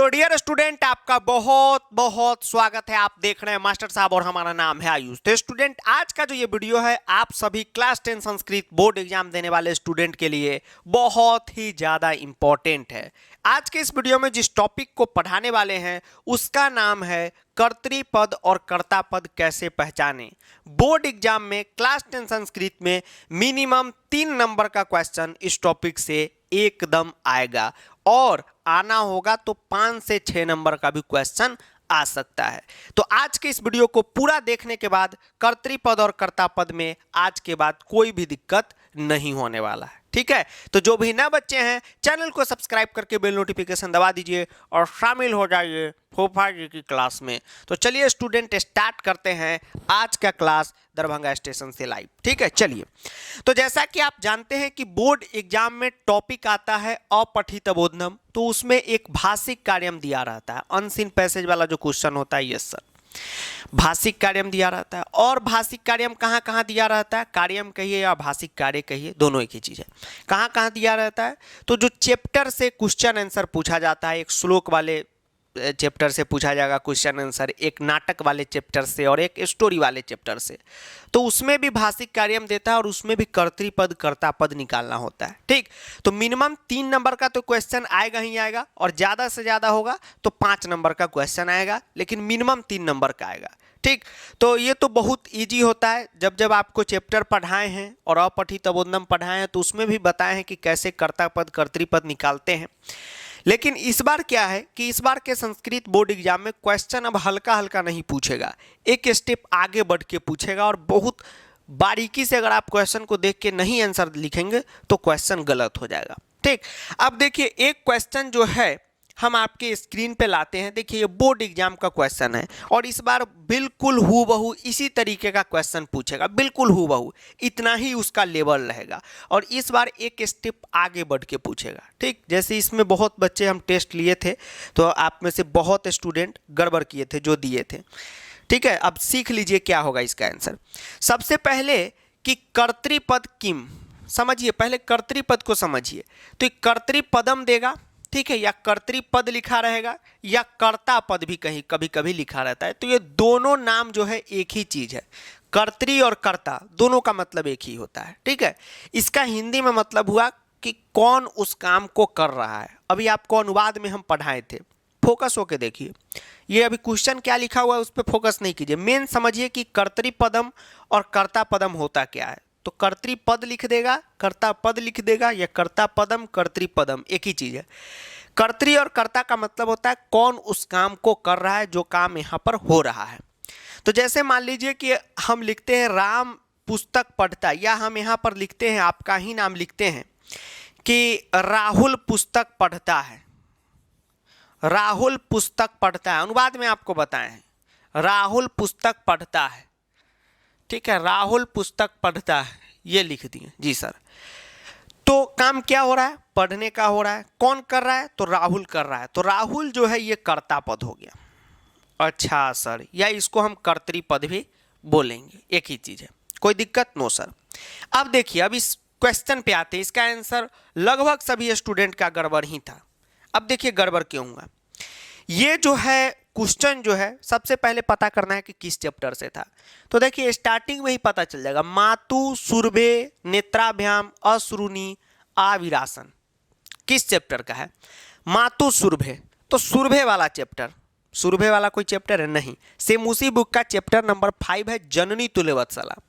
तो dear student, आपका बहुत बहुत स्वागत है। आप देख रहे हैं मास्टर साहब और हमारा नाम है आयुष। तो स्टूडेंट, आज का जो ये वीडियो है आप सभी क्लास 10 संस्कृत बोर्ड एग्जाम देने वाले स्टूडेंट के लिए बहुत ही ज़्यादा इम्पोर्टेंट है। आज के इस वीडियो में जिस टॉपिक को पढ़ाने वाले हैं उसका नाम है कर्तृपद और कर्तापद कैसे पहचानें। बोर्ड एग्जाम में क्लास 10 संस्कृत में मिनिमम 3 नंबर का क्वेश्चन इस टॉपिक से एकदम आएगा और आना होगा तो 5 से 6 नंबर का भी क्वेश्चन आ सकता है। तो आज के इस वीडियो को पूरा देखने के बाद कर्तृपद और कर्तापद में आज के बाद कोई भी दिक्कत नहीं होने वाला है। ठीक है, तो जो भी नए बच्चे हैं चैनल को सब्सक्राइब करके बेल नोटिफिकेशन दबा दीजिए और शामिल हो जाइए फोफा जी की क्लास में। तो चलिए स्टूडेंट, स्टार्ट करते हैं आज का क्लास दरभंगा स्टेशन से लाइव। ठीक है, चलिए। तो जैसा कि आप जानते हैं कि बोर्ड एग्जाम में टॉपिक आता है अपठित बोधनम, तो उसमें एक भाषिक कार्यम दिया रहता है। अनसीन पैसेज वाला जो क्वेश्चन होता है, यस सर, भाषिक कार्यम दिया रहता है। और भाषिक कार्यम कहाँ कहाँ दिया रहता है, कार्यम कहिए या भाषिक कार्य कहिए, दोनों एक ही चीज़ है। कहाँ कहाँ दिया रहता है, तो जो चैप्टर से क्वेश्चन आंसर पूछा जाता है, एक श्लोक वाले चैप्टर से पूछा जाएगा क्वेश्चन आंसर, एक नाटक वाले चैप्टर से और एक स्टोरी वाले चैप्टर से, तो उसमें भी भाषिक कार्यम देता है और उसमें भी कर्तृपद कर्तापद निकालना होता है। ठीक, तो मिनिमम 3 नंबर का तो क्वेश्चन आएगा ही आएगा और ज़्यादा से ज़्यादा होगा तो 5 नंबर का क्वेश्चन आएगा, लेकिन मिनिमम 3 नंबर का आएगा। ठीक, तो ये तो बहुत इजी होता है। जब जब आपको चैप्टर पढ़ाए हैं और अपठित बोधनम पढ़ाए हैं तो उसमें भी बताए हैं कि कैसे कर्तापद कर्तृपद निकालते हैं। लेकिन इस बार क्या है कि इस बार के संस्कृत बोर्ड एग्जाम में क्वेश्चन अब हल्का हल्का नहीं पूछेगा, एक स्टेप आगे बढ़ के पूछेगा और बहुत बारीकी से अगर आप क्वेश्चन को देख के नहीं आंसर लिखेंगे तो क्वेश्चन गलत हो जाएगा। ठीक, अब देखिए एक क्वेश्चन जो है हम आपके स्क्रीन पे लाते हैं। देखिए ये बोर्ड एग्जाम का क्वेश्चन है और इस बार बिल्कुल हूबहू इसी तरीके का क्वेश्चन पूछेगा, बिल्कुल हूबहू, इतना ही उसका लेवल रहेगा और इस बार एक स्टेप आगे बढ़ के पूछेगा। ठीक, जैसे इसमें बहुत बच्चे हम टेस्ट लिए थे तो आप में से बहुत स्टूडेंट गड़बड़ किए थे जो दिए थे। ठीक है, अब सीख लीजिए क्या होगा इसका आंसर। सबसे पहले कि कर्तृपद किम, समझिए, पहले कर्तृपद को समझिए। तो कर्तृपदम देगा, ठीक है, या कर्तृपद लिखा रहेगा या कर्ता पद भी कहीं कभी कभी लिखा रहता है। तो ये दोनों नाम जो है एक ही चीज है, कर्तृ और कर्ता दोनों का मतलब एक ही होता है। ठीक है, इसका हिंदी में मतलब हुआ कि कौन उस काम को कर रहा है। अभी आपको अनुवाद में हम पढ़ाए थे, फोकस होके देखिए। ये अभी क्वेश्चन क्या लिखा हुआ है उस पर फोकस नहीं कीजिए, मेन समझिए कि कर्तृपदम और कर्ता पदम होता क्या है। तो कर्तृपद लिख देगा, कर्ता पद लिख देगा, या कर्ता पदम कर्तृपदम एक ही चीज है। कर्तृ और कर्ता का मतलब होता है कौन उस काम को कर रहा है, जो काम यहाँ पर हो रहा है। तो जैसे मान लीजिए कि हम लिखते हैं राम पुस्तक पढ़ता, या हम यहाँ पर लिखते हैं, आपका ही नाम लिखते हैं कि राहुल पुस्तक पढ़ता है। राहुल पुस्तक पढ़ता है, अनुवाद में आपको बताए हैं, राहुल पुस्तक पढ़ता है। ठीक है, राहुल पुस्तक पढ़ता है, ये लिख दिए जी सर। तो काम क्या हो रहा है, पढ़ने का हो रहा है। कौन कर रहा है, तो राहुल कर रहा है। तो राहुल जो है ये कर्ता पद हो गया। अच्छा सर, या इसको हम कर्तृपद भी बोलेंगे, एक ही चीज है, कोई दिक्कत नो सर। अब देखिए, अब इस क्वेश्चन पे आते हैं। इसका आंसर लगभग सभी स्टूडेंट का गड़बड़ ही था। अब देखिए गड़बड़ क्यों हुआ। ये जो है क्वेश्चन जो है सबसे पहले पता करना है कि किस चैप्टर से था। तो देखिए स्टार्टिंग में ही पता चल जाएगा, मातु सुरभे नेत्राभ्याम अश्रुनी आविरासन, किस चैप्टर का है, मातु सुरभे। तो सुरभे वाला चैप्टर, सुरभे वाला कोई चैप्टर है नहीं, सेम उसी बुक का चैप्टर नंबर 5 है, जननी तुल्यवत्सला।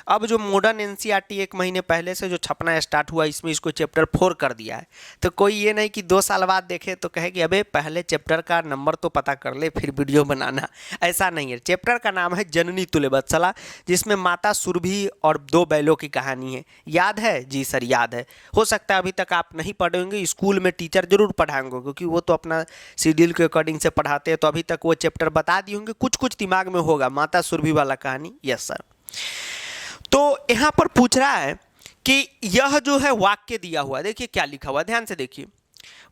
अब जो मॉडर्न एनसीईआरटी 1 महीने पहले से जो छपना स्टार्ट हुआ, इसमें इसको चैप्टर 4 कर दिया है। तो कोई ये नहीं कि 2 साल बाद देखे तो कहे कि अबे पहले चैप्टर का नंबर तो पता कर ले फिर वीडियो बनाना, ऐसा नहीं है। चैप्टर का नाम है जननी तुल्यवत्सला, जिसमें माता सुरभि और 2 बैलों की कहानी है। याद है जी सर, याद है। हो सकता है अभी तक आप नहीं पढ़े होंगे, स्कूल में टीचर जरूर पढ़ाएंगे क्योंकि वो तो अपना शेड्यूल के अकॉर्डिंग से पढ़ाते हैं, तो अभी तक वो चैप्टर बता दिए होंगे, कुछ कुछ दिमाग में होगा। माता सुरभि वाला कहानी, यस सर। तो यहां पर पूछ रहा है कि यह जो है वाक्य दिया हुआ है, देखिए क्या लिखा हुआ है, ध्यान से देखिए।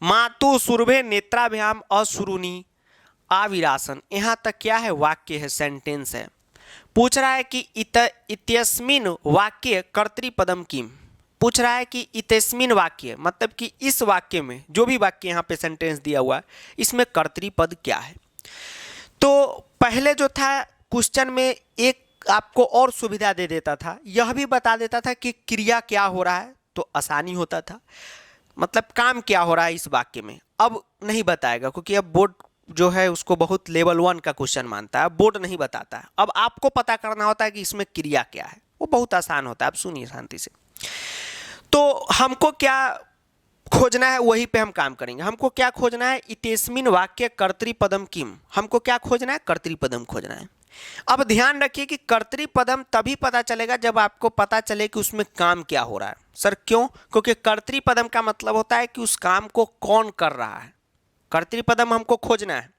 मातु सुरभे नेत्राभ्याम अश्रुनी आविरासन, यहां तक क्या है, वाक्य है, सेंटेंस है। पूछ रहा है कि इत्यस्मिन वाक्य कर्तृपदम किम, पूछ रहा है कि इतेस्मिन वाक्य मतलब कि इस वाक्य में जो भी वाक्य यहाँ पे सेंटेंस दिया हुआ है इसमें कर्तृपद क्या है। तो पहले जो था क्वेश्चन में एक आपको और सुविधा दे देता था, यह भी बता देता था कि क्रिया क्या हो रहा है तो आसानी होता था, मतलब काम क्या हो रहा है इस वाक्य में। अब नहीं बताएगा क्योंकि अब बोर्ड जो है उसको बहुत लेवल 1 का क्वेश्चन मानता है, बोर्ड नहीं बताता है। अब आपको पता करना होता है कि इसमें क्रिया क्या है, वो बहुत आसान होता है। आप सुनिए शांति से। तो हमको क्या खोजना है वही पे हम काम करेंगे। हमको क्या खोजना है, इतेस्मिन वाक्य कर्तृपदम किम, हमको क्या खोजना है, कर्तृपदम खोजना है। अब ध्यान रखिए कि कर्तृपदम तभी पता चलेगा जब आपको पता चले कि उसमें काम क्या हो रहा है। सर क्यों? क्योंकि कर्तृपदम का मतलब होता है कि उस काम को कौन कर रहा है, कर्तृपदम हमको खोजना है।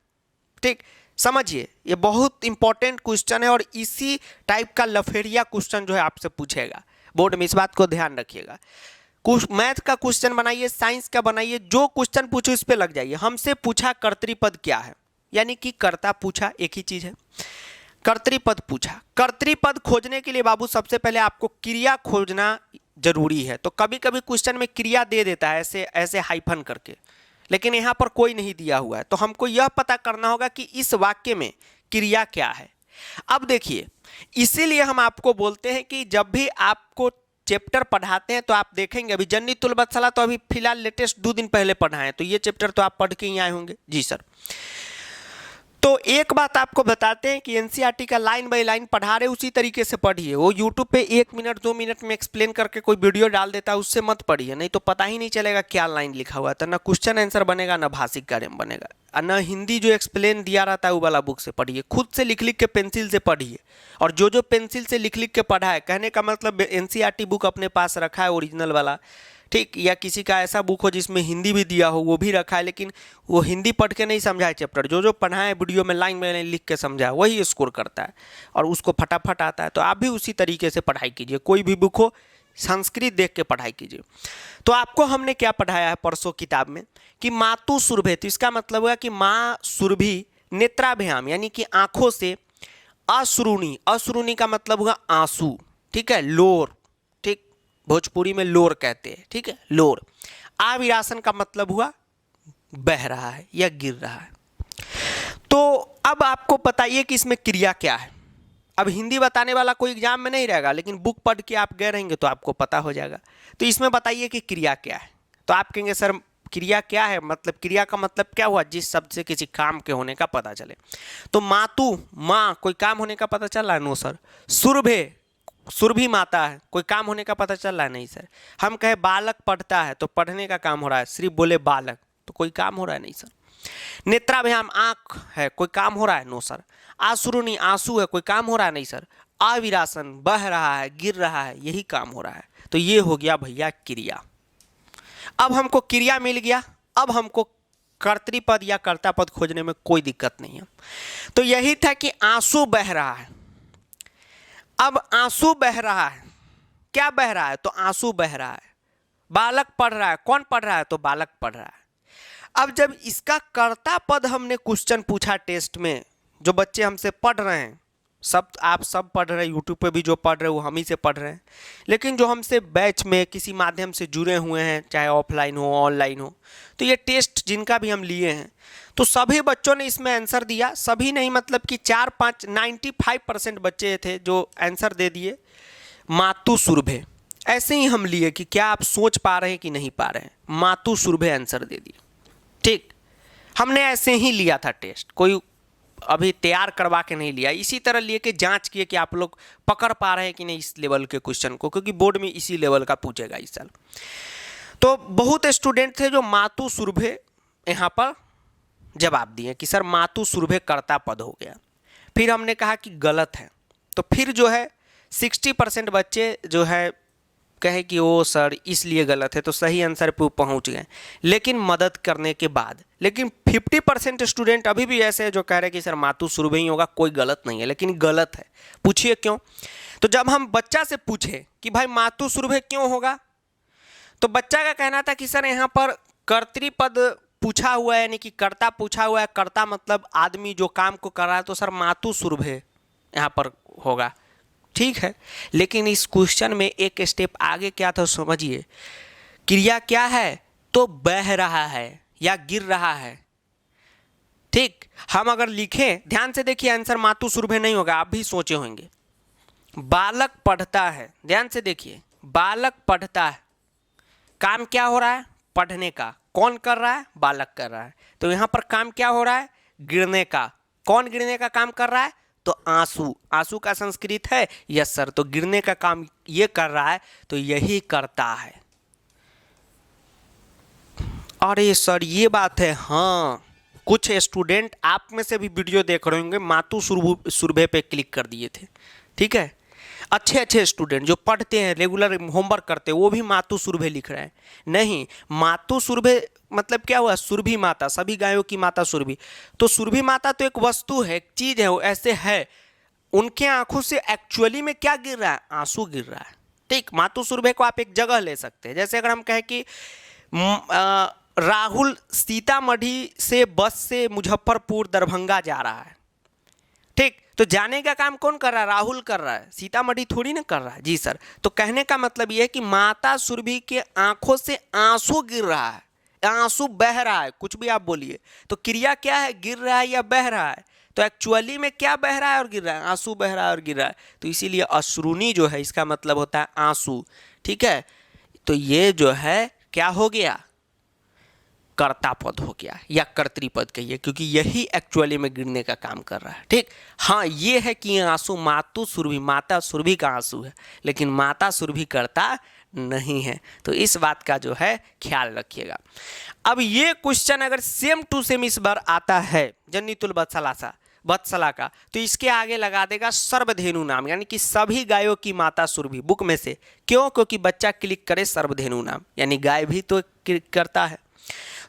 ठीक, समझिए ये बहुत इंपॉर्टेंट क्वेश्चन है और इसी टाइप का लफेरिया क्वेश्चन जो है आपसे पूछेगा बोर्ड में, इस बात को ध्यान रखिएगा। मैथ का क्वेश्चन बनाइए, साइंस का बनाइए, जो क्वेश्चन पूछो इस पे लग जाइए। हमसे पूछा कर्तृपद क्या है, यानी कि कर्ता पूछा, एक ही चीज है। कर्तृपद पूछा, कर्तृपद खोजने के लिए बाबू सबसे पहले आपको क्रिया खोजना जरूरी है। तो कभी कभी क्वेश्चन में क्रिया दे देता है ऐसे ऐसे हाइफन करके, लेकिन यहाँ पर कोई नहीं दिया हुआ है। तो हमको यह पता करना होगा कि इस वाक्य में क्रिया क्या है। अब देखिए, इसीलिए हम आपको बोलते हैं कि जब भी आपको चैप्टर पढ़ाते हैं तो आप देखेंगे, अभी जननी तुलबत्सला तो अभी फिलहाल लेटेस्ट 2 दिन पहले पढ़ा है, तो ये चैप्टर तो आप पढ़ के ही आए होंगे। जी सर। तो एक बात आपको बताते हैं कि एनसीईआरटी का लाइन बाय लाइन पढ़ा रहे उसी तरीके से पढ़िए। वो यूट्यूब पे 1 मिनट 2 मिनट में एक्सप्लेन करके कोई वीडियो डाल देता है, उससे मत पढ़िए, नहीं तो पता ही नहीं चलेगा क्या लाइन लिखा हुआ है। तो ना क्वेश्चन आंसर बनेगा, ना भाषिक कार्य बनेगा, और ना हिंदी जो एक्सप्लेन दिया रहता है वो वाला बुक से पढ़िए। खुद से लिख लिख के पेंसिल से पढ़िए, और जो जो पेंसिल से लिख लिख के पढ़ा है, कहने का मतलब एनसीईआरटी बुक अपने पास रखा है ओरिजिनल वाला, ठीक, या किसी का ऐसा बुक हो जिसमें हिंदी भी दिया हो वो भी रखा है, लेकिन वो हिंदी पढ़ के नहीं समझा है चैप्टर, जो जो पढ़ा है वीडियो में लाइन में लिख के समझा है वही स्कोर करता है और उसको फटाफट आता है। तो आप भी उसी तरीके से पढ़ाई कीजिए, कोई भी बुक हो संस्कृत देख के पढ़ाई कीजिए। तो आपको हमने क्या पढ़ाया है परसों किताब में कि मातु सुरभि, तो इसका मतलब हुआ कि माँ सुरभि नेत्राभ्याम यानी कि आंखों से अश्रुणी, अश्रुणी का मतलब हुआ आंसू, ठीक है, लोर, ठीक, भोजपुरी में लोर कहते हैं, ठीक है, लोर। आविरासन का मतलब हुआ बह रहा है या गिर रहा है। तो अब आपको बताइए कि इसमें क्रिया क्या है। अब हिंदी बताने वाला कोई एग्जाम में नहीं रहेगा, लेकिन बुक पढ़ के आप गए रहेंगे तो आपको पता हो जाएगा। तो इसमें बताइए कि क्रिया क्या है। तो आप कहेंगे सर क्रिया क्या है, मतलब क्रिया का मतलब क्या हुआ, जिस शब्द से किसी काम के होने का पता चले। तो मातु, माँ, कोई काम होने का पता चल रहा है? No sir. सुरभे, सुरभि माता है, कोई काम होने का पता चल रहा है? नहीं सर। हम कहे बालक पढ़ता है तो पढ़ने का काम हो रहा है, सिर्फ बोले बालक तो कोई काम हो रहा है? नहीं सर। नेत्राभ्याम आंख है, कोई काम हो रहा है? No sir. आसुरुनी आंसू है, कोई काम हो रहा है? नहीं सर। आविरासन बह रहा है, गिर रहा है, यही काम हो रहा है। तो ये हो गया भैया क्रिया। अब हमको क्रिया मिल गया, अब हमको कर्तृपद या कर्तापद खोजने में कोई दिक्कत नहीं है। तो यही था कि आंसू बह रहा है। अब आंसू बह रहा है, क्या बह रहा है? तो आंसू बह रहा है। बालक पढ़ रहा है, कौन पढ़ रहा है? तो बालक पढ़ रहा है। अब जब इसका कर्ता पद हमने क्वेश्चन पूछा टेस्ट में, जो बच्चे हमसे पढ़ रहे हैं, सब आप सब पढ़ रहे हैं, यूट्यूब पे भी जो पढ़ रहे हैं वो हम ही से पढ़ रहे हैं, लेकिन जो हमसे बैच में किसी माध्यम से जुड़े हुए हैं, चाहे ऑफलाइन हो ऑनलाइन हो, तो ये टेस्ट जिनका भी हम लिए हैं, तो सभी बच्चों ने इसमें आंसर दिया। सभी नहीं, मतलब कि 4-5 95% बच्चे थे जो आंसर दे दिए मातु सुरभे। ऐसे ही हम लिए कि क्या आप सोच पा रहे हैं कि नहीं पा रहे हैं, मातु सुरभे आंसर दे दिए। ठीक, हमने ऐसे ही लिया था टेस्ट, कोई अभी तैयार करवा के नहीं लिया। इसी तरह लिए के जांच किए कि आप लोग पकड़ पा रहे हैं कि नहीं इस लेवल के क्वेश्चन को, क्योंकि बोर्ड में इसी लेवल का पूछेगा इस साल। तो बहुत स्टूडेंट थे जो मातु सुरभे यहाँ पर जवाब दिए कि सर मातु सुरभे कर्ता पद हो गया। फिर हमने कहा कि गलत है, तो फिर जो है 60% बच्चे जो है कहे कि ओ सर इसलिए गलत है, तो सही आंसर पे पहुंच गए, लेकिन मदद करने के बाद। लेकिन 50% स्टूडेंट अभी भी ऐसे हैं जो कह रहे हैं कि सर मातु सुरभि ही होगा, कोई गलत नहीं है, लेकिन गलत है। पूछिए क्यों? तो जब हम बच्चा से पूछे कि भाई मातु सुरभि क्यों होगा, तो बच्चा का कहना था कि सर यहाँ पर कर्तृपद पूछा हुआ है, यानी कि कर्ता पूछा हुआ है, कर्ता मतलब आदमी जो काम को कर रहा है, तो सर मातु सुरभि यहाँ पर होगा। ठीक है, लेकिन इस क्वेश्चन में एक स्टेप आगे क्या था समझिए। क्रिया क्या है, तो बह रहा है या गिर रहा है। ठीक, हम अगर लिखें, ध्यान से देखिए, आंसर मातु सुरभि नहीं होगा, आप भी सोचे होंगे। बालक पढ़ता है, ध्यान से देखिए, बालक पढ़ता है, काम क्या हो रहा है, पढ़ने का। कौन कर रहा है, बालक कर रहा है। तो यहां पर काम क्या हो रहा है, गिरने का। कौन गिरने का काम कर रहा है, तो आंसू। आंसू का संस्कृत है यस सर, तो गिरने का काम ये कर रहा है, तो यही करता है। अरे सर ये बात है, हाँ कुछ स्टूडेंट आप में से भी वीडियो देख रहे होंगे मातु सुरभि पे क्लिक कर दिए थे। ठीक है, अच्छे अच्छे स्टूडेंट जो पढ़ते हैं, रेगुलर होमवर्क करते हैं, वो भी मातु सुरभि लिख रहे हैं। नहीं, मातु सुरभि मतलब क्या हुआ, सुरभि माता, सभी गायों की माता सुरभि। तो सुरभि माता तो एक वस्तु है, एक चीज है, वो ऐसे है, उनके आंखों से एक्चुअली में क्या गिर रहा है, आंसू गिर रहा है। ठीक, मातु सुरभि को आप एक जगह ले सकते हैं। जैसे अगर हम कहें कि राहुल सीतामढ़ी से बस से मुजफ्फरपुर दरभंगा जा रहा है। ठीक, तो जाने का काम कौन कर रहा है, राहुल कर रहा है, सीतामढ़ी थोड़ी ना कर रहा है। जी सर, तो कहने का मतलब यह है कि माता सुरभि के आंखों से आंसू गिर रहा है, आंसू बह रहा है, कुछ भी आप बोलिए। तो क्रिया क्या है, गिर रहा है या बह रहा है। तो एक्चुअली में क्या बह रहा है और गिर रहा है, आंसू बह रहा है और गिर रहा है। तो इसीलिए अश्रुनी जो है इसका मतलब होता है आंसू। ठीक है, तो ये जो है क्या हो गया, कर्ता पद हो गया या कर्तृपद कहिए, क्योंकि यही एक्चुअली में गिरने का काम कर रहा है। ठीक, हाँ ये है कि आंसू मातु सुरभि, माता सुरभि का आंसू है, लेकिन माता सुरभि कर्ता नहीं है। तो इस बात का जो है ख्याल रखिएगा। अब ये क्वेश्चन अगर सेम टू सेम इस बार आता है जन्नीतुल वत्सला का, तो इसके आगे लगा देगा सर्वधेनु नाम, यानी कि सभी गायों की माता सुरभि बुक में से। क्यों, क्योंकि बच्चा क्लिक करे सर्वधेनु नाम, यानी गाय भी तो क्लिक करता है।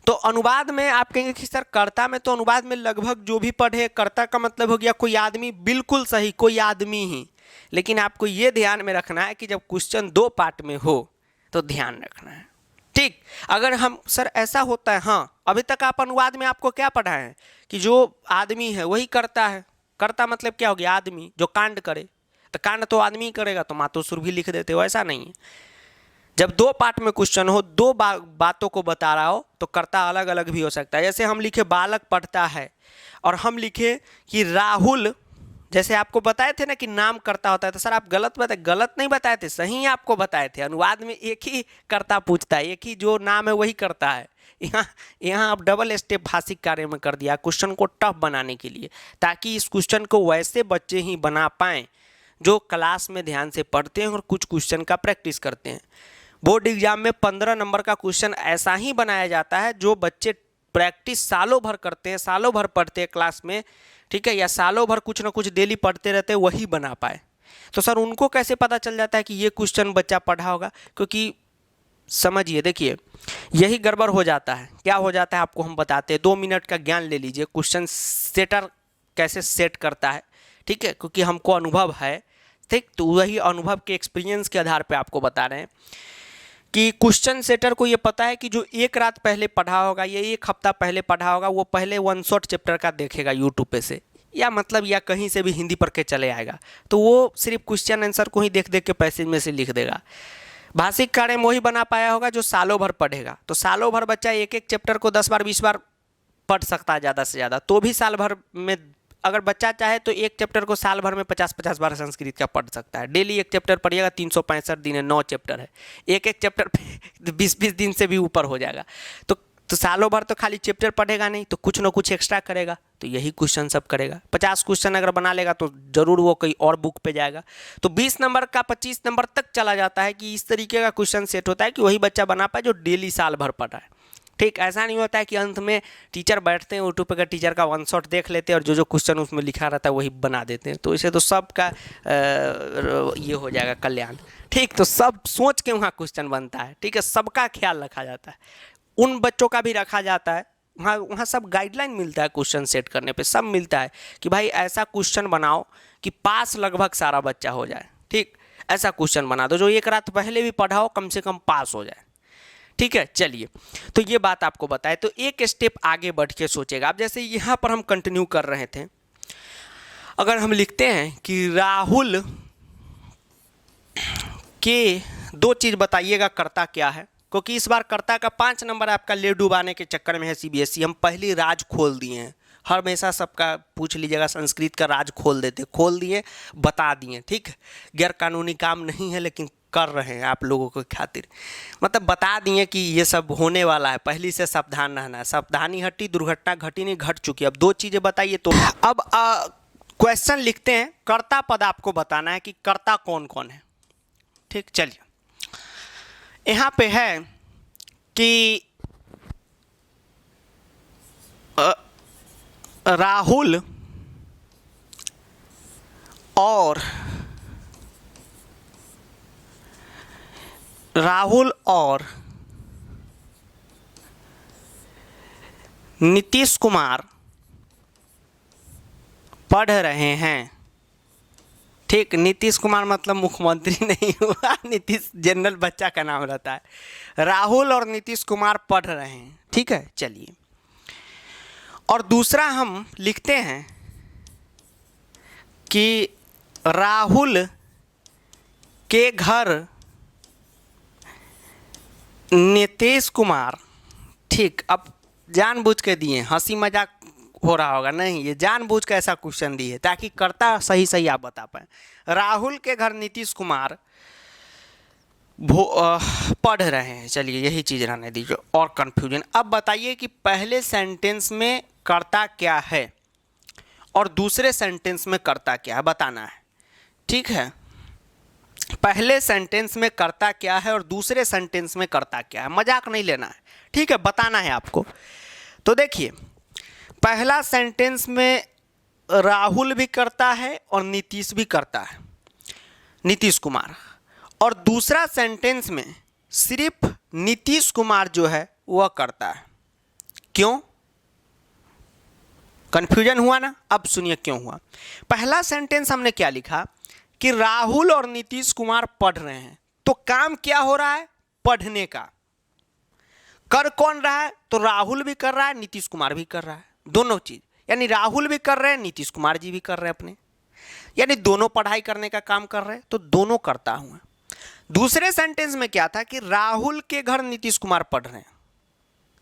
तो अनुवाद में आप कहेंगे कि सर कर्ता में तो अनुवाद में लगभग जो भी पढ़े, कर्ता का मतलब हो गया कोई आदमी, बिल्कुल सही, कोई आदमी ही। लेकिन आपको ये ध्यान में रखना है कि जब क्वेश्चन 2 पार्ट में हो तो ध्यान रखना है। ठीक, अगर हम सर ऐसा होता है, हाँ अभी तक आप अनुवाद में आपको क्या पढ़ा है कि जो आदमी है वही करता है। कर्ता मतलब क्या हो गया, आदमी जो कांड करे, तो कांड तो आदमी ही करेगा, तो मातु सुरभि लिख देते हो, ऐसा नहीं है। जब 2 पार्ट में क्वेश्चन हो, 2 बातों को बता रहा हो, तो कर्ता अलग अलग भी हो सकता है। जैसे हम लिखे बालक पढ़ता है, और हम लिखे कि राहुल, जैसे आपको बताए थे ना कि नाम कर्ता होता है, तो सर आप गलत बताए, गलत नहीं बताए थे, सही आपको बताए थे। अनुवाद में एक ही कर्ता पूछता है, एक ही जो नाम है वही करता है। यहाँ आप डबल स्टेप भाषिक कार्य में कर दिया क्वेश्चन को टफ बनाने के लिए, ताकि इस क्वेश्चन को वैसे बच्चे ही बना पाएँ जो क्लास में ध्यान से पढ़ते हैं और कुछ क्वेश्चन का प्रैक्टिस करते हैं। बोर्ड एग्जाम में 15 नंबर का क्वेश्चन ऐसा ही बनाया जाता है जो बच्चे प्रैक्टिस सालों भर करते हैं, सालों भर पढ़ते हैं क्लास में, ठीक है, या सालों भर कुछ ना कुछ डेली पढ़ते रहते हैं, वही बना पाए। तो सर उनको कैसे पता चल जाता है कि ये क्वेश्चन बच्चा पढ़ा होगा, क्योंकि समझिए देखिए यही गड़बड़ हो जाता है। क्या हो जाता है आपको हम बताते हैं, 2 मिनट का ज्ञान ले लीजिए, क्वेश्चन सेटर कैसे सेट करता है, ठीक है, क्योंकि हमको अनुभव है। ठीक, तो वही अनुभव के एक्सपीरियंस के आधार पर आपको बता रहे हैं कि क्वेश्चन सेटर को ये पता है कि जो 1 रात पहले पढ़ा होगा या 1 हफ्ता पहले पढ़ा होगा, वो पहले 1 शॉट चैप्टर का देखेगा यूट्यूब पे से, या मतलब या कहीं से भी हिंदी पढ़ के चले आएगा, तो वो सिर्फ क्वेश्चन आंसर को ही देख देख के पैसेज में से लिख देगा। भाषिक कार्य में वही बना पाया होगा जो सालों भर पढ़ेगा। तो सालों भर बच्चा 1-1 चैप्टर को 10 बार 20 बार पढ़ सकता है ज़्यादा से ज़्यादा, तो भी साल भर में अगर बच्चा चाहे तो 1 चैप्टर को साल भर में 50-50 बार संस्कृत का पढ़ सकता है। डेली 1 चैप्टर पढ़िएगा, 365 दिन है, 9 चैप्टर है, 1-1 चैप्टर पे 20-20 दिन से भी ऊपर हो जाएगा। तो सालों भर तो खाली चैप्टर पढ़ेगा नहीं, तो कुछ ना कुछ एक्स्ट्रा करेगा, तो यही क्वेश्चन सब करेगा। 50 क्वेश्चन अगर बना लेगा तो जरूर वो कहीं और बुक पे जाएगा। तो 20 नंबर का 25 नंबर तक चला जाता है कि इस तरीके का क्वेश्चन सेट होता है कि वही बच्चा बना पाए जो डेली साल भर पढ़ा है। ठीक, ऐसा नहीं होता है कि अंत में टीचर बैठते हैं यूट्यूब पर, टीचर का 1 शॉट देख लेते हैं और जो क्वेश्चन उसमें लिखा रहता है वही बना देते हैं। तो इसे तो सबका ये हो जाएगा कल्याण। ठीक, तो सब सोच के वहाँ क्वेश्चन बनता है, ठीक है, सबका ख्याल रखा जाता है, उन बच्चों का भी रखा जाता है। वहाँ सब गाइडलाइन मिलता है क्वेश्चन सेट करने पे, सब मिलता है कि भाई ऐसा क्वेश्चन बनाओ कि पास लगभग सारा बच्चा हो जाए। ठीक, ऐसा क्वेश्चन बना दो जो 1 रात पहले भी पढ़ा हो, कम से कम पास हो जाए। ठीक है, चलिए, तो ये बात आपको बताए। तो एक स्टेप आगे बढ़ के सोचेगा। अब जैसे यहाँ पर हम कंटिन्यू कर रहे थे, अगर हम लिखते हैं कि राहुल कि दो चीज़ बताइएगा कर्ता क्या है, क्योंकि इस बार कर्ता का 5 नंबर आपका ले डुबाने के चक्कर में है सीबीएसई। हम पहली राज खोल दिए हैं, हमेशा सबका पूछ लीजिएगा, संस्कृत का राज खोल देते, खोल दिए, बता दिए, ठीक है। गैर कानूनी काम नहीं है लेकिन कर रहे हैं आप लोगों के खातिर, मतलब बता दिए कि ये सब होने वाला है, पहली से सावधान रहना है। सावधानी हटी, दुर्घटना घटी नहीं, घट चुकी। अब दो चीज़ें बताइए। तो अब क्वेश्चन लिखते हैं, कर्ता पद आपको बताना है कि कर्ता कौन कौन है, ठीक। चलिए, यहाँ पे है कि राहुल और नीतीश कुमार पढ़ रहे हैं, ठीक। नीतीश कुमार मतलब मुख्यमंत्री नहीं हुआ, नीतीश जनरल बच्चा का नाम रहता है। राहुल और नीतीश कुमार पढ़ रहे हैं, ठीक है। चलिए, और दूसरा हम लिखते हैं कि राहुल के घर नीतीश कुमार, ठीक। अब जानबूझ के दिए, हंसी मजाक हो रहा होगा, नहीं, ये जानबूझ के ऐसा क्वेश्चन दिए है ताकि कर्ता सही सही आप बता पाए। राहुल के घर नीतीश कुमार पढ़ रहे हैं, चलिए यही चीज़ रहने दीजिए, और कन्फ्यूजन। अब बताइए कि पहले सेंटेंस में कर्ता क्या है और दूसरे सेंटेंस में कर्ता क्या है, बताना है, ठीक है। पहले सेंटेंस में कर्ता क्या है और दूसरे सेंटेंस में कर्ता क्या है, मजाक नहीं लेना है, ठीक है, बताना है आपको। तो देखिए, पहला सेंटेंस में राहुल भी करता है और नीतीश भी करता है, नीतीश कुमार। और दूसरा सेंटेंस में सिर्फ नीतीश कुमार जो है वह करता है। क्यों? कंफ्यूजन हुआ ना? अब सुनिए क्यों हुआ। पहला सेंटेंस हमने क्या लिखा कि राहुल और नीतीश कुमार पढ़ रहे हैं, तो काम क्या हो रहा है? पढ़ने का। कर कौन रहा है? तो राहुल भी कर रहा है, नीतीश कुमार भी कर रहा है, दोनों चीज। यानी राहुल भी कर रहे हैं, नीतीश कुमार जी भी कर रहे हैं अपने, यानी दोनों पढ़ाई करने का काम कर रहे हैं, तो दोनों करता हूं। दूसरे सेंटेंस में क्या था कि राहुल के घर नीतीश कुमार पढ़ रहे हैं,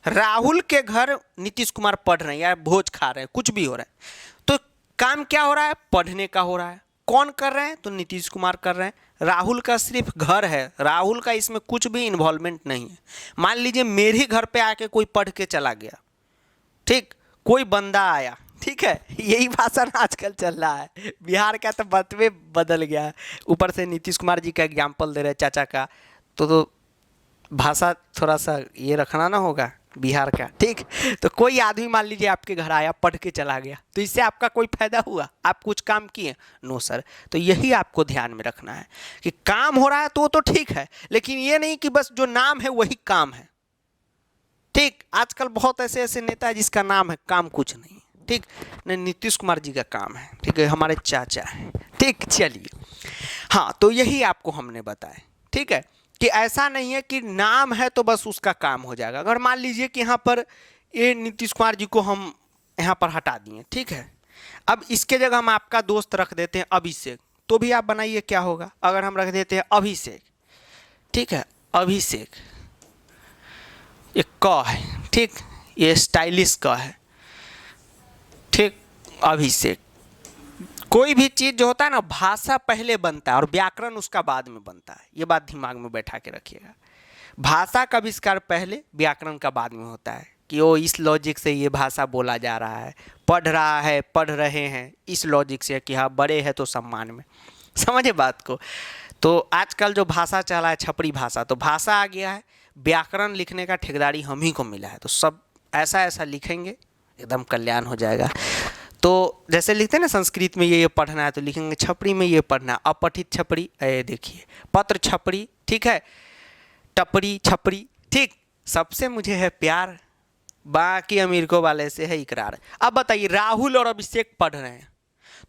राहुल के घर नीतीश कुमार पढ़ रहे हैं या भोज खा रहे हैं, कुछ भी हो रहा है, तो काम क्या हो रहा है? पढ़ने का हो रहा है। कौन कर रहे हैं? तो नीतीश कुमार कर रहे हैं। राहुल का सिर्फ घर है, राहुल का इसमें कुछ भी इन्वॉल्वमेंट नहीं है। मान लीजिए मेरे घर पे आके कोई पढ़ के चला गया, ठीक, कोई बंदा आया, ठीक है, यही भाषा आजकल चल रहा है, बिहार का तो बतवे बदल गया है। ऊपर से नीतीश कुमार जी का एग्जाम्पल दे रहे हैं चाचा का, तो भाषा थोड़ा सा ये रखना ना होगा बिहार का, ठीक। तो कोई आदमी मान लीजिए आपके घर आया, पढ़ के चला गया, तो इससे आपका कोई फायदा हुआ? आप कुछ काम किए? No sir. तो यही आपको ध्यान में रखना है कि काम हो रहा है तो वो तो ठीक है, लेकिन ये नहीं कि बस जो नाम है वही काम है, ठीक। आजकल बहुत ऐसे ऐसे नेता है जिसका नाम है, काम कुछ नहीं, ठीक। नहीं, नीतीश कुमार जी का काम है, ठीक है, हमारे चाचा हैं, ठीक। चलिए, हाँ, तो यही आपको हमने बताया, ठीक है, कि ऐसा नहीं है कि नाम है तो बस उसका काम हो जाएगा। अगर मान लीजिए कि यहाँ पर ये नीतीश कुमार जी को हम यहाँ पर हटा दिए, ठीक है, अब इसके जगह हम आपका दोस्त रख देते हैं अभिषेक, तो भी आप बनाइए क्या होगा। अगर हम रख देते हैं अभिषेक, ठीक है, अभिषेक, ये क है, ठीक, ये स्टाइलिश क है, ठीक, अभिषेक। कोई भी चीज़ जो होता है ना, भाषा पहले बनता है और व्याकरण उसका बाद में बनता है, ये बात दिमाग में बैठा के रखिएगा। भाषा का आविष्कार पहले, व्याकरण का बाद में होता है, कि वो इस लॉजिक से ये भाषा बोला जा रहा है, पढ़ रहा है, पढ़ रहे हैं, इस लॉजिक से कि हाँ बड़े हैं तो सम्मान में, समझे बात को। तो आजकल जो भाषा चला है छपरी भाषा, तो भाषा आ गया है, व्याकरण लिखने का ठेकेदारी हम ही को मिला है, तो सब ऐसा ऐसा लिखेंगे, एकदम कल्याण हो जाएगा। तो जैसे लिखते हैं ना संस्कृत में ये पढ़ना है तो लिखेंगे छपरी में ये पढ़ना है, अपठित छपरी, देखिए पत्र छपरी, ठीक है, टपरी छपरी, ठीक। सबसे मुझे है प्यार, बाकी अमीरकों वाले से है इकरार। अब बताइए, राहुल और अभिषेक पढ़ रहे हैं,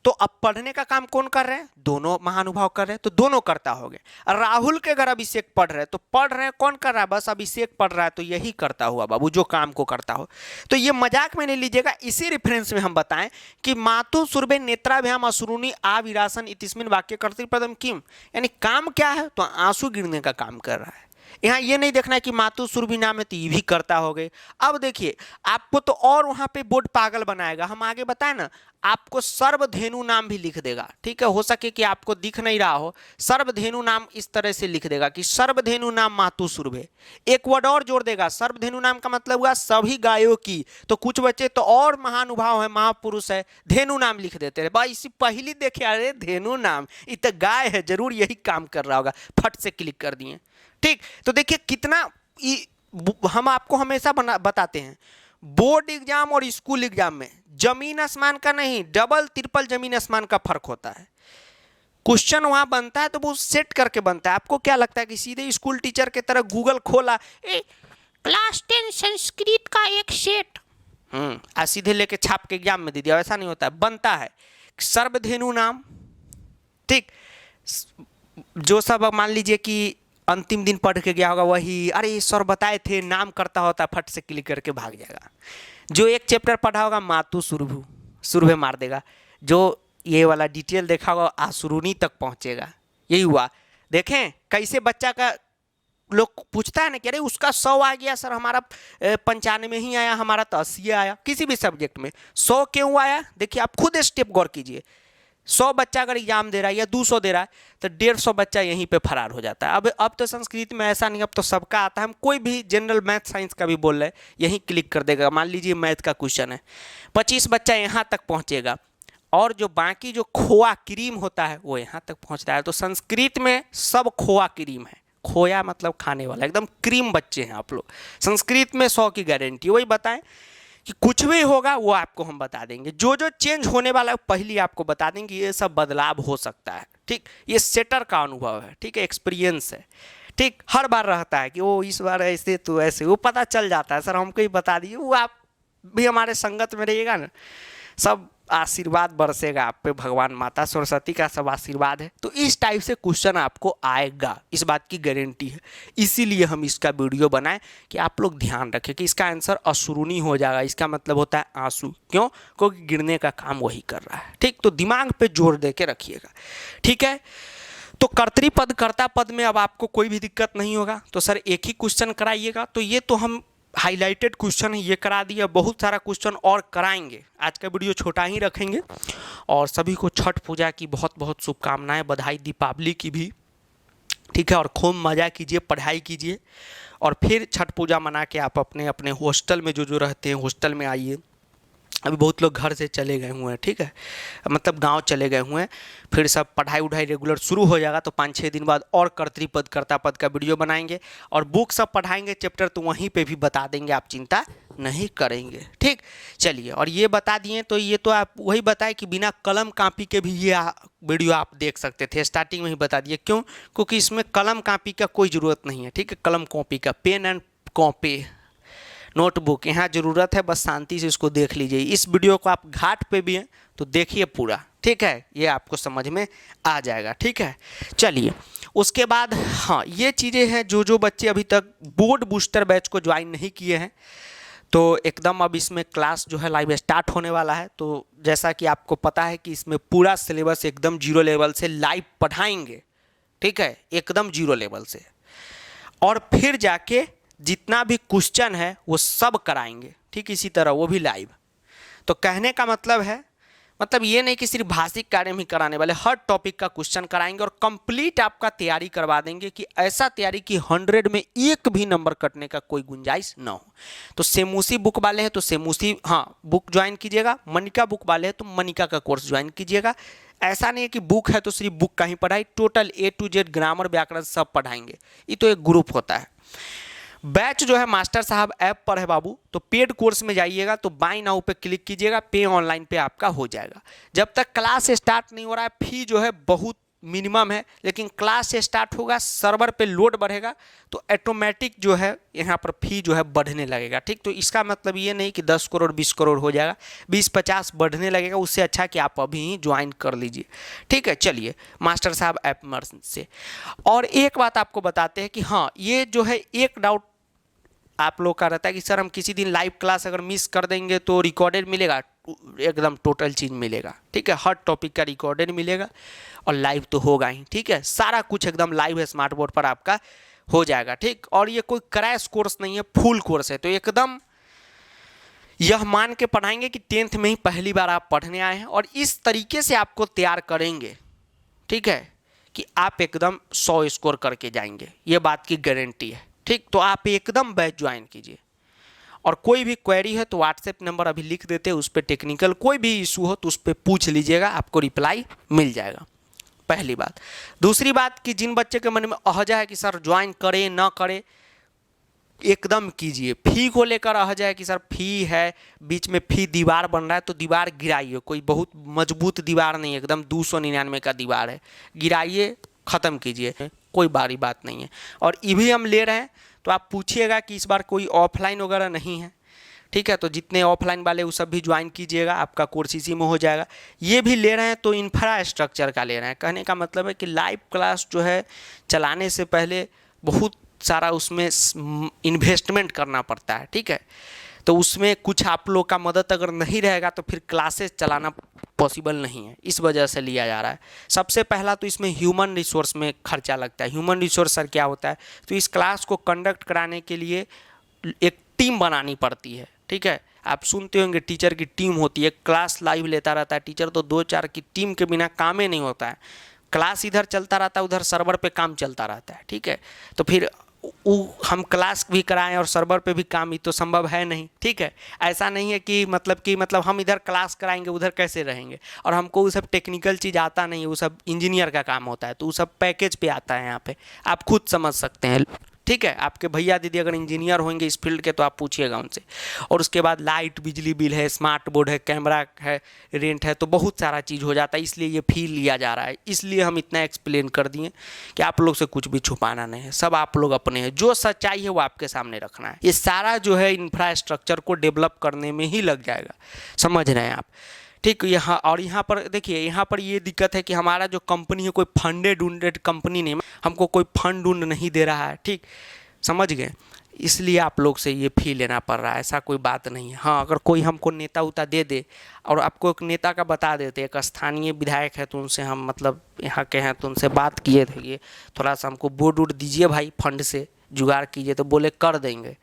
तो अब पढ़ने का काम कौन कर रहे हैं? दोनों महानुभाव कर रहे हैं, तो दोनों करता हो गए। राहुल के घर अभिषेक पढ़ रहे हैं, तो पढ़ रहे हैं कौन कर रहा है? बस अभिषेक पढ़ रहा है, तो यही करता हुआ बाबू जो काम को करता हो। तो ये मजाक में नहीं लीजिएगा, इसी रेफरेंस में हम बताएं कि मातु सुरभे नेत्राभ्याम अश्रूणि आविरासन इतिस्मिन वाक्य कर्तृपदम किम, यानी काम क्या है? तो आंसू गिरने का काम कर रहा है। यहाँ ये नहीं देखना है कि मातु सुरभि नाम है तो ये भी करता हो गए। अब देखिए आपको तो और वहां पे बोर्ड पागल बनाएगा, हम आगे बताए ना, आपको सर्वधेनु नाम भी लिख देगा। ठीक है, हो सके कि आपको दिख नहीं रहा हो, सर्वधेनु नाम इस तरह से लिख देगा कि सर्वधेनु नाम मातु सुरभे। एक वर्ड और जोड़ देगा, सर्वधेनु नाम का मतलब हुआ सभी गायों की। तो कुछ बच्चे तो और महानुभाव है, महापुरुष है, धेनु नाम लिख देते हैं। भाई इसी पहली देखे, अरे धेनु नाम, ये तो गाय है, जरूर यही काम कर रहा होगा, फट से क्लिक कर दिए। ठीक, तो देखिए कितना हम आपको हमेशा बताते हैं बोर्ड एग्जाम और स्कूल एग्जाम में जमीन आसमान का नहीं, डबल ट्रिपल जमीन आसमान का फर्क होता है। क्वेश्चन वहां बनता है तो वो सेट करके बनता है। आपको क्या लगता है कि सीधे स्कूल टीचर के तरह गूगल खोला, क्लास 10 संस्कृत का एक सेट सीधे लेके छाप के एग्जाम में दे दिया? ऐसा नहीं होता है, बनता है सर्वधेनु नाम। ठीक, जो सब मान लीजिए कि अंतिम दिन पढ़ के गया होगा वही, अरे सर बताए थे, नाम करता होता, फट से क्लिक करके भाग जाएगा। जो एक चैप्टर पढ़ा होगा मातु सुरभु, सुरभे मार देगा। जो ये वाला डिटेल देखा होगा आसुरुनी तक पहुंचेगा। यही हुआ। देखें कैसे बच्चा का लोग पूछता है ना कि अरे उसका 100 आ गया सर, हमारा 95 ही आया, हमारा तो 80 आया। किसी भी सब्जेक्ट में 100 क्यों आया? देखिए आप खुद स्टेप गौर कीजिए। 100 बच्चा अगर एग्जाम दे रहा है या 200 दे रहा है तो 150 बच्चा यहीं पे फरार हो जाता है। अब तो संस्कृत में ऐसा नहीं, अब तो सबका आता है। हम कोई भी जनरल मैथ साइंस का भी बोल रहे हैं, यहीं क्लिक कर देगा। मान लीजिए मैथ का क्वेश्चन है, 25 बच्चा यहाँ तक पहुँचेगा और जो बाकी जो खोआ क्रीम होता है वो यहाँ तक पहुँचता है। तो संस्कृत में सब खोआ क्रीम है। खोया मतलब खाने वाला, एकदम क्रीम बच्चे हैं आप लोग। संस्कृत में 100 की गारंटी। वही बताएं कि कुछ भी होगा वो आपको हम बता देंगे, जो जो चेंज होने वाला है पहले आपको बता देंगे। ये सब बदलाव हो सकता है। ठीक, ये सेटर का अनुभव है। ठीक है, एक्सपीरियंस है। ठीक, हर बार रहता है कि वो इस बार ऐसे तो ऐसे, वो पता चल जाता है। सर हमको ही बता दीजिए, वो आप भी हमारे संगत में रहिएगा ना, सब आशीर्वाद बरसेगा आप पे, भगवान माता सरस्वती का सब आशीर्वाद है। तो इस टाइप से क्वेश्चन आपको आएगा, इस बात की गारंटी है। इसीलिए हम इसका वीडियो बनाए कि आप लोग ध्यान रखें कि इसका आंसर अश्रुनी हो जाएगा। इसका मतलब होता है आंसू। क्यों? क्योंकि गिरने का काम वही कर रहा है। ठीक, तो दिमाग पे जोर दे के रखिएगा। ठीक है, तो कर्तृपद कर्ता पद में अब आपको कोई भी दिक्कत नहीं होगा। तो सर एक ही क्वेश्चन कराइएगा, तो ये तो हम हाईलाइटेड क्वेश्चन है ये करा दिया। बहुत सारा क्वेश्चन और कराएंगे। आज का वीडियो छोटा ही रखेंगे। और सभी को छठ पूजा की बहुत बहुत शुभकामनाएं, बधाई, दीपावली की भी। ठीक है, और खूब मज़ा कीजिए, पढ़ाई कीजिए, और फिर छठ पूजा मना के आप अपने अपने हॉस्टल में जो रहते हैं हॉस्टल में आइए। अभी बहुत लोग घर से चले गए हुए हैं। ठीक है, मतलब गांव चले गए हुए हैं। फिर सब पढ़ाई उढ़ाई रेगुलर शुरू हो जाएगा तो 5-6 दिन बाद और कर्तृपद कर्ता पद का वीडियो बनाएंगे और बुक सब पढ़ाएंगे चैप्टर, तो वहीं पे भी बता देंगे, आप चिंता नहीं करेंगे। ठीक, चलिए, और ये बता दिए तो ये तो आप वही बताए कि बिना कलम कापी के भी ये वीडियो आप देख सकते थे। स्टार्टिंग में ही बता दिए। क्यों? क्योंकि इसमें कलम कापी का कोई ज़रूरत नहीं है। ठीक है, कलम कॉपी का, पेन एंड कॉपी, नोटबुक यहाँ ज़रूरत है। बस शांति से इसको देख लीजिए। इस वीडियो को आप घाट पे भी हैं तो देखिए पूरा। ठीक है, ये आपको समझ में आ जाएगा। ठीक है, चलिए उसके बाद हाँ, ये चीज़ें हैं जो बच्चे अभी तक बोर्ड बूस्टर बैच को ज्वाइन नहीं किए हैं, तो एकदम अब इसमें क्लास जो है लाइव स्टार्ट होने वाला है। तो जैसा कि आपको पता है कि इसमें पूरा सिलेबस एकदम 0 लेवल से लाइव पढ़ाएंगे। ठीक है, एकदम 0 लेवल से, और फिर जाके जितना भी क्वेश्चन है वो सब कराएंगे। ठीक, इसी तरह वो भी लाइव। तो कहने का मतलब है, मतलब ये नहीं कि सिर्फ भाषिक कार्य में ही कराने वाले, हर टॉपिक का क्वेश्चन कराएंगे और कंप्लीट आपका तैयारी करवा देंगे कि ऐसा तैयारी कि 100 में एक भी नंबर कटने का कोई गुंजाइश ना हो। तो सेमूसी बुक वाले हैं तो सेमूसी हाँ बुक ज्वाइन कीजिएगा, मनिका बुक वाले हैं तो मनिका का कोर्स ज्वाइन कीजिएगा। ऐसा नहीं है कि बुक है तो सिर्फ बुक का ही पढ़ाई, total A to Z grammar व्याकरण सब पढ़ाएंगे। ये तो एक ग्रुप होता है। बैच जो है मास्टर साहब ऐप पर है बाबू, तो पेड कोर्स में जाइएगा तो बाय नाउ पे क्लिक कीजिएगा, पे ऑनलाइन पे आपका हो जाएगा। जब तक क्लास स्टार्ट नहीं हो रहा है फी जो है बहुत मिनिमम है, लेकिन क्लास से स्टार्ट होगा, सर्वर पे लोड बढ़ेगा तो ऑटोमेटिक जो है यहाँ पर फी जो है बढ़ने लगेगा। ठीक, तो इसका मतलब ये नहीं कि 10 करोड़ 20 करोड़ हो जाएगा, 20-50 बढ़ने लगेगा। उससे अच्छा कि आप अभी ही ज्वाइन कर लीजिए। ठीक है, चलिए मास्टर साहब ऐपमर्स से। और एक बात आपको बताते हैं कि हाँ, ये जो है एक डाउट आप लोग का रहता है कि सर हम किसी दिन लाइव क्लास अगर मिस कर देंगे तो रिकॉर्डेड मिलेगा? एकदम टोटल चीज़ मिलेगा। ठीक है, हर टॉपिक का रिकॉर्डेड मिलेगा और लाइव तो होगा ही। ठीक है, सारा कुछ एकदम लाइव है, स्मार्ट बोर्ड पर आपका हो जाएगा। ठीक, और ये कोई क्रैश कोर्स नहीं है, फुल कोर्स है। तो एकदम यह मान के पढ़ाएंगे कि 10th में ही पहली बार आप पढ़ने आए हैं और इस तरीके से आपको तैयार करेंगे, ठीक है, कि आप एकदम 100 स्कोर करके जाएंगे, ये बात की गारंटी है। ठीक, तो आप एकदम बैच ज्वाइन कीजिए और कोई भी क्वेरी है तो व्हाट्सएप नंबर अभी लिख देते हैं, उस पर टेक्निकल कोई भी इशू हो तो उस पर पूछ लीजिएगा, आपको रिप्लाई मिल जाएगा। पहली बात। दूसरी बात कि जिन बच्चे के मन में अहजा है कि सर ज्वाइन करे ना करे, एकदम कीजिए। फी को लेकर अहजा है कि सर फी है, बीच में फी दीवार बन रहा है तो दीवार गिराइए। कोई बहुत मजबूत दीवार नहीं है, एकदम 299 का दीवार है, गिराइए, ख़त्म कीजिए, कोई बड़ी बात नहीं है। और ईवी हम ले रहे हैं तो आप पूछिएगा कि इस बार कोई ऑफलाइन वगैरह नहीं है। ठीक है, तो जितने ऑफलाइन वाले वो सब भी ज्वाइन कीजिएगा, आपका कोर्स इसी में हो जाएगा। ये भी ले रहे हैं तो इंफ्रास्ट्रक्चर का ले रहे हैं। कहने का मतलब है कि लाइव क्लास जो है चलाने से पहले बहुत सारा उसमें इन्वेस्टमेंट करना पड़ता है। ठीक है, तो उसमें कुछ आप लोग का मदद अगर नहीं रहेगा तो फिर क्लासेस चलाना पॉसिबल नहीं है, इस वजह से लिया जा रहा है। सबसे पहला तो इसमें ह्यूमन रिसोर्स में खर्चा लगता है। ह्यूमन रिसोर्स सर क्या होता है? तो इस क्लास को कंडक्ट कराने के लिए एक टीम बनानी पड़ती है। ठीक है, आप सुनते होंगे टीचर की टीम होती है, क्लास लाइव लेता रहता है टीचर, तो 2-4 की टीम के बिना काम ही नहीं होता है। क्लास इधर चलता रहता है, उधर सर्वर पे काम चलता रहता है। ठीक है, तो फिर हम क्लास भी कराएं और सर्वर पे भी काम, ही तो संभव है नहीं। ठीक है, ऐसा नहीं है कि मतलब हम इधर क्लास कराएंगे उधर कैसे रहेंगे, और हमको वो सब टेक्निकल चीज़ आता नहीं है, वो सब इंजीनियर का काम होता है, तो वो सब पैकेज पे आता है। यहाँ पे आप खुद समझ सकते हैं। ठीक है, आपके भैया दीदी अगर इंजीनियर होंगे इस फील्ड के तो आप पूछिएगा उनसे। और उसके बाद लाइट, बिजली बिल है, स्मार्ट बोर्ड है, कैमरा है, रेंट है, तो बहुत सारा चीज़ हो जाता है। इसलिए ये फी लिया जा रहा है। इसलिए हम इतना एक्सप्लेन कर दिए कि आप लोग से कुछ भी छुपाना नहीं है, सब आप लोग अपने हैं, जो सच्चाई है वो आपके सामने रखना है। ये सारा जो है इंफ्रास्ट्रक्चर को डेवलप करने में ही लग जाएगा, समझ रहे हैं आप? ठीक, यहाँ और यहाँ पर देखिए, यहाँ पर ये दिक्कत है कि हमारा जो कंपनी है कोई फंडेड उंडेड कंपनी नहीं, हमको कोई फंड उंड नहीं दे रहा है। ठीक, समझ गए? इसलिए आप लोग से ये फी लेना पड़ रहा है, ऐसा कोई बात नहीं है। हाँ, अगर कोई हमको नेता उता दे दे और आपको एक नेता का बता देते, एक स्थानीय विधायक है तो उनसे हम मतलब यहाँ के हैं तो उनसे बात किए थे, ये थोड़ा सा हमको बोर्ड वोर्ड दीजिए भाई, फंड से जुगाड़ कीजिए, तो बोले कर देंगे।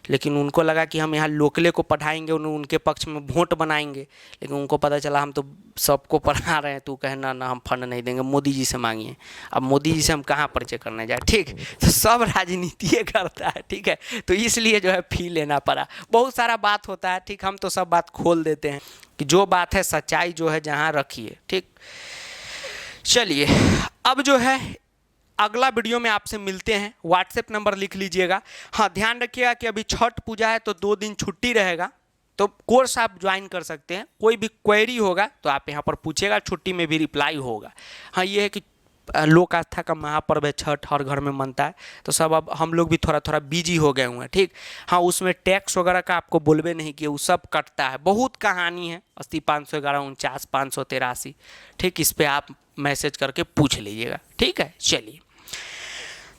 लेकिन उनको लगा कि हम यहाँ लोकले को पढ़ाएंगे, उनके पक्ष में वोट बनाएंगे, लेकिन उनको पता चला हम तो सबको पढ़ा रहे हैं, तो कहना ना हम फंड नहीं देंगे, मोदी जी से मांगिए। अब मोदी जी से हम कहाँ परिचय करने जाए? ठीक, तो सब राजनीति करता है। ठीक है, तो इसलिए जो है फी लेना पड़ा। बहुत सारा बात होता है। ठीक, हम तो सब बात खोल देते हैं कि जो बात है सच्चाई जो है जहाँ रखिए। ठीक, चलिए अब जो है अगला वीडियो में आपसे मिलते हैं। व्हाट्सएप नंबर लिख लीजिएगा। हाँ, ध्यान रखिएगा कि अभी छठ पूजा है तो 2 दिन छुट्टी रहेगा, तो कोर्स आप ज्वाइन कर सकते हैं। कोई भी क्वेरी होगा तो आप यहाँ पर पूछेगा, छुट्टी में भी रिप्लाई होगा। हाँ, ये है कि लोक आस्था का महापर्व है छठ, हर घर में मनता है, तो सब अब हम लोग भी थोड़ा थोड़ा बिजी हो गए हुए हैं। ठीक, हाँ, उसमें टैक्स वगैरह का आपको बोलबे नहीं कि वो सब कटता है, बहुत कहानी है। 80 511 49 583। ठीक, इस पर आप मैसेज करके पूछ लीजिएगा। ठीक है, चलिए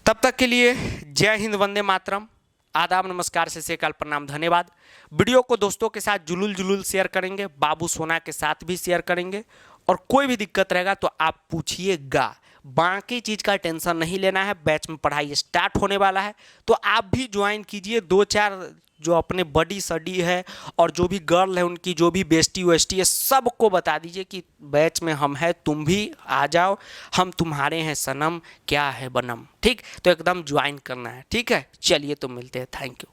तब तक के लिए जय हिंद, वंदे मातरम, आदाब, नमस्कार, सत श्री अकाल, प्रणाम, धन्यवाद। वीडियो को दोस्तों के साथ जुलूल शेयर करेंगे, बाबू सोना के साथ भी शेयर करेंगे, और कोई भी दिक्कत रहेगा तो आप पूछिएगा। बाकी चीज़ का टेंशन नहीं लेना है। बैच में पढ़ाई स्टार्ट होने वाला है तो आप भी ज्वाइन कीजिए। 2-4 जो अपने बडी सडी है और जो भी गर्ल है उनकी जो भी बेस्टी वेस्टी है सबको बता दीजिए कि बैच में हम हैं, तुम भी आ जाओ, हम तुम्हारे हैं सनम, क्या है बनम। ठीक, तो एकदम ज्वाइन करना है। ठीक है, चलिए तो मिलते हैं। Thank you.